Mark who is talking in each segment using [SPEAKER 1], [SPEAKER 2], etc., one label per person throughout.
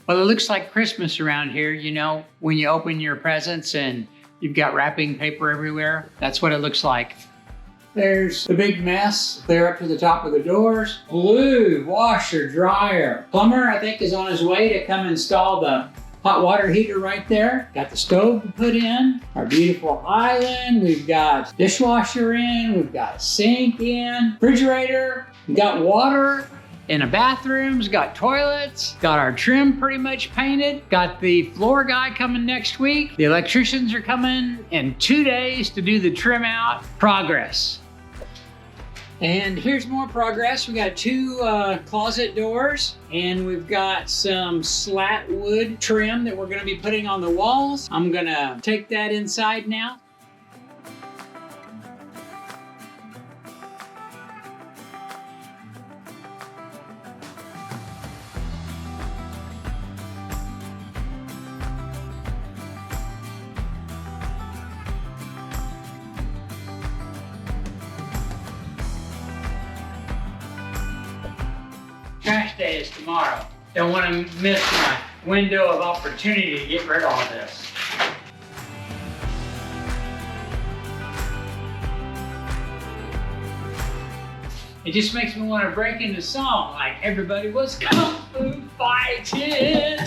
[SPEAKER 1] Well, it looks like Christmas around here, you know, when you open your presents and you've got wrapping paper everywhere. That's what it looks like. There's the big mess clear up to the top of the doors. Blue washer, dryer. Plumber, I think, is on his way to come install the hot water heater right there. Got the stove put in. Our beautiful island. We've got dishwasher in. We've got sink in. Refrigerator. We've got water in the bathrooms. Got toilets. Got our trim pretty much painted. Got the floor guy coming next week. The electricians are coming in 2 days to do the trim out. Progress. And here's more progress. We got 2 closet doors, and we've got some slat wood trim that we're gonna be putting on the walls. I'm gonna take that inside now. Trash day is tomorrow. Don't want to miss my window of opportunity to get rid of all this. It just makes me want to break into song like everybody was kung fu fighting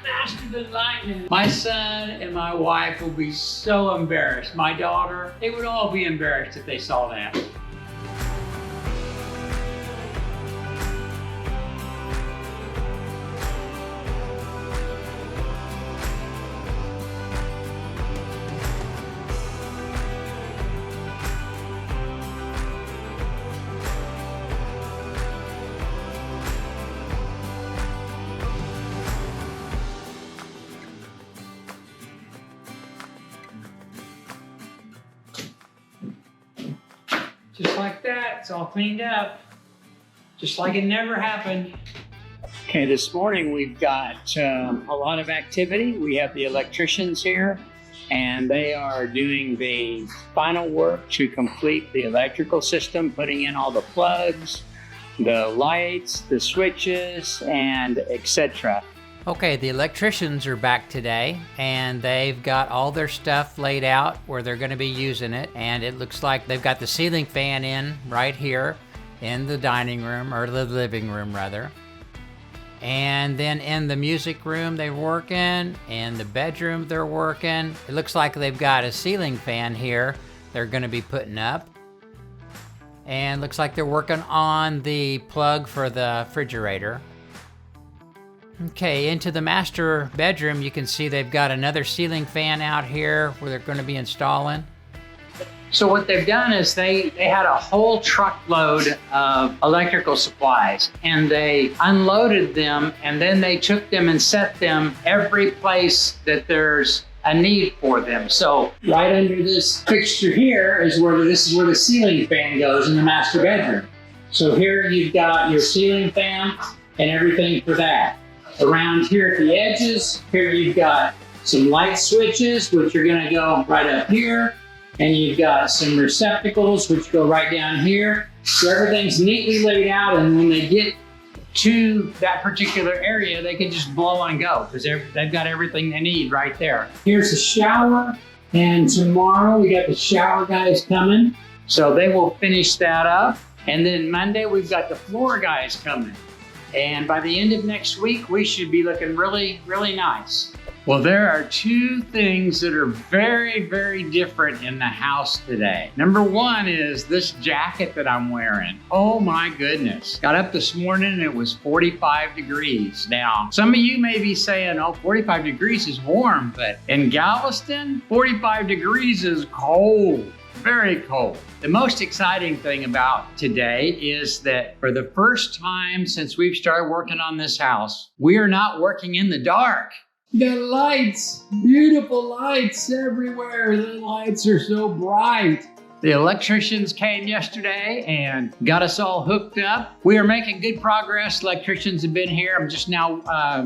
[SPEAKER 1] faster than lightning. My son and my wife will be so embarrassed. My daughter, they would all be embarrassed if they saw that. Just like that, it's all cleaned up. Just like it never happened. Okay, this morning we've got a lot of activity. We have the electricians here, and they are doing the final work to complete the electrical system, putting in all the plugs, the lights, the switches, and etc. Okay, the electricians are back today, and they've got all their stuff laid out where they're going to be using it, and it looks like they've got the ceiling fan in right here in the dining room, or the living room rather. And then in the music room they're working, in the bedroom they're working. It looks like they've got a ceiling fan here they're going to be putting up. And looks like they're working on the plug for the refrigerator. Okay, into the master bedroom, you can see they've got another ceiling fan out here where they're going to be installing. So what they've done is they had a whole truckload of electrical supplies, and they unloaded them, and then they took them and set them every place that there's a need for them. So right under this fixture here is where the ceiling fan goes in the master bedroom. So here you've got your ceiling fan and everything for that. Around here at the edges, here you've got some light switches, which are gonna go right up here. And you've got some receptacles, which go right down here. So everything's neatly laid out, and when they get to that particular area, they can just blow and go, because they've got everything they need right there. Here's the shower, and tomorrow we got the shower guys coming. So they will finish that up. And then Monday, we've got the floor guys coming. And by the end of next week, we should be looking really, really nice. Well, there are 2 things that are very, very different in the house today. Number 1 is this jacket that I'm wearing. Oh my goodness. Got up this morning and it was 45 degrees. Now, some of you may be saying, oh, 45 degrees is warm, but in Galveston, 45 degrees is cold. Very cold. The most exciting thing about today is that for the first time since we've started working on this house, we are not working in the dark. The lights, beautiful lights everywhere. The lights are so bright. The electricians came yesterday and got us all hooked up. We are making good progress. Electricians have been here. I'm just now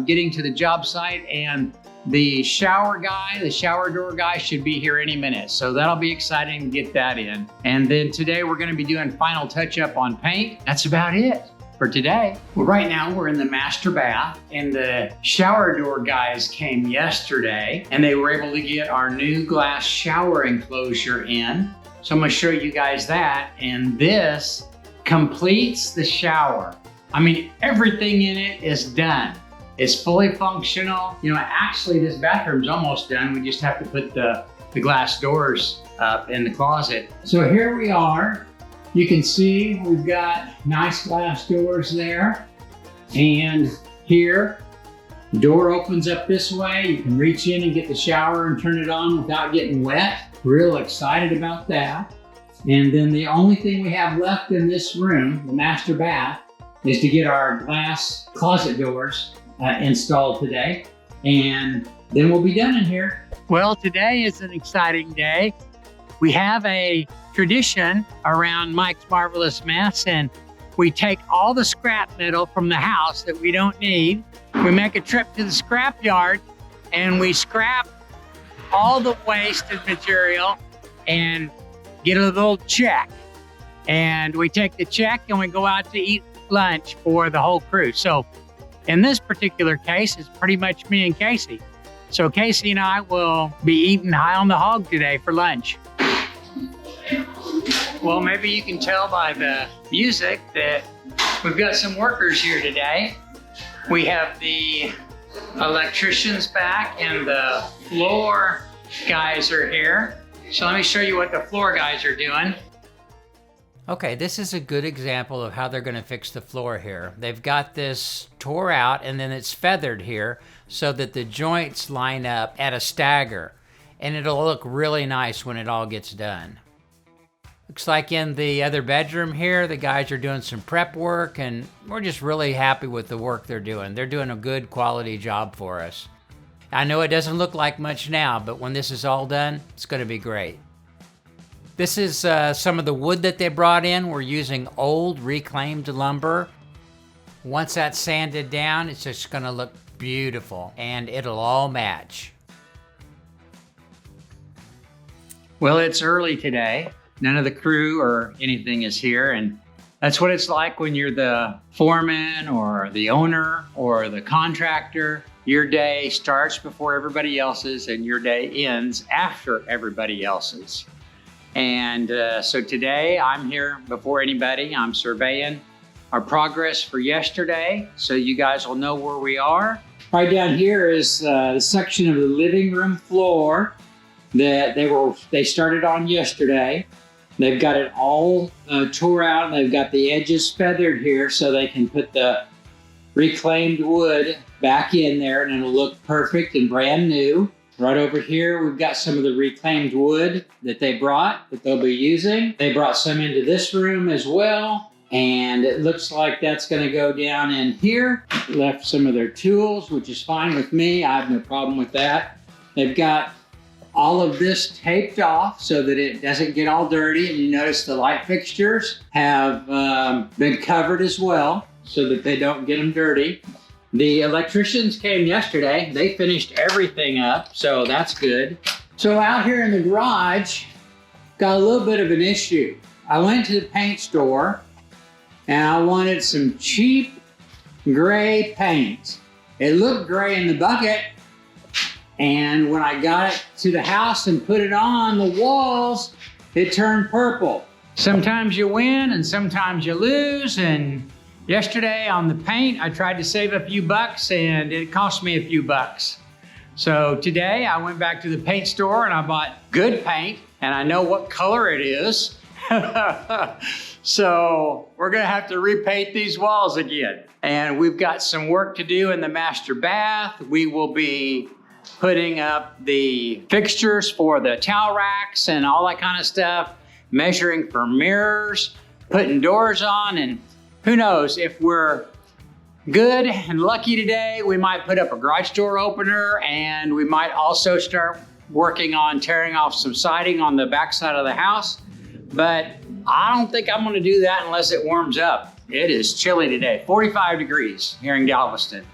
[SPEAKER 1] getting to the job site, and the shower guy, the shower door guy should be here any minute. So that'll be exciting to get that in. And then today we're gonna be doing final touch up on paint. That's about it. for today. Well, right now we're in the master bath, and the shower door guys came yesterday and they were able to get our new glass shower enclosure in. So I'm gonna show you guys that, and this completes the shower. I mean, everything in it is done. It's fully functional. You know, actually this bathroom's almost done. We just have to put the glass doors up in the closet. So here we are. You can see we've got nice glass doors there. And here, door opens up this way. You can reach in and get the shower and turn it on without getting wet. Real excited about that. And then the only thing we have left in this room, the master bath, is to get our glass closet doors installed today. And then we'll be done in here. Well, today is an exciting day. We have a tradition around Mike's Marvelous Mess, and we take all the scrap metal from the house that we don't need. We make a trip to the scrap yard and we scrap all the wasted material and get a little check. And we take the check and we go out to eat lunch for the whole crew. So in this particular case, it's pretty much me and Casey. So Casey and I will be eating high on the hog today for lunch. Well, maybe you can tell by the music that we've got some workers here today. We have the electricians back and the floor guys are here. So let me show you what the floor guys are doing.
[SPEAKER 2] Okay, this is a good example of how they're going to fix the floor here. They've got this tore out and then it's feathered here so that the joints line up at a stagger, and it'll look really nice when it all gets done. Looks like in the other bedroom here, the guys are doing some prep work, and we're just really happy with the work they're doing. They're doing a good quality job for us. I know it doesn't look like much now, but when this is all done, it's going to be great. This is some of the wood that they brought in. We're using old reclaimed lumber. Once that's sanded down, it's just going to look beautiful, and it'll all match.
[SPEAKER 1] Well, it's early today. None of the crew or anything is here, and that's what it's like when you're the foreman or the owner or the contractor. Your day starts before everybody else's, and your day ends after everybody else's. And so today I'm here before anybody. I'm surveying our progress for yesterday, so you guys will know where we are. Right down here is the section of the living room floor that they started on yesterday. They've got it all tore out, and they've got the edges feathered here so they can put the reclaimed wood back in there, and it'll look perfect and brand new. Right over here, we've got some of the reclaimed wood that they brought that they'll be using. They brought some into this room as well, and it looks like that's going to go down in here. Left some of their tools, which is fine with me. I have no problem with that. They've got all of this taped off so that it doesn't get all dirty, and you notice the light fixtures have been covered as well so that they don't get them dirty. The electricians came yesterday. They finished everything up, so that's good. So out here in the garage, got a little bit of an issue. I went to the paint store and I wanted some cheap gray paint. It looked gray in the bucket, and when I got it to the house and put it on the walls, it turned purple. Sometimes you win and sometimes you lose, and yesterday on the paint, I tried to save a few bucks and it cost me a few bucks. So today I went back to the paint store and I bought good paint, and I know what color it is. So we're gonna have to repaint these walls again. And we've got some work to do in the master bath. We will be putting up the fixtures for the towel racks and all that kind of stuff, measuring for mirrors, putting doors on, and who knows, if we're good and lucky today, we might put up a garage door opener, and we might also start working on tearing off some siding on the back side of the house. But I don't think I'm gonna do that unless it warms up. It is chilly today, 45 degrees here in Galveston.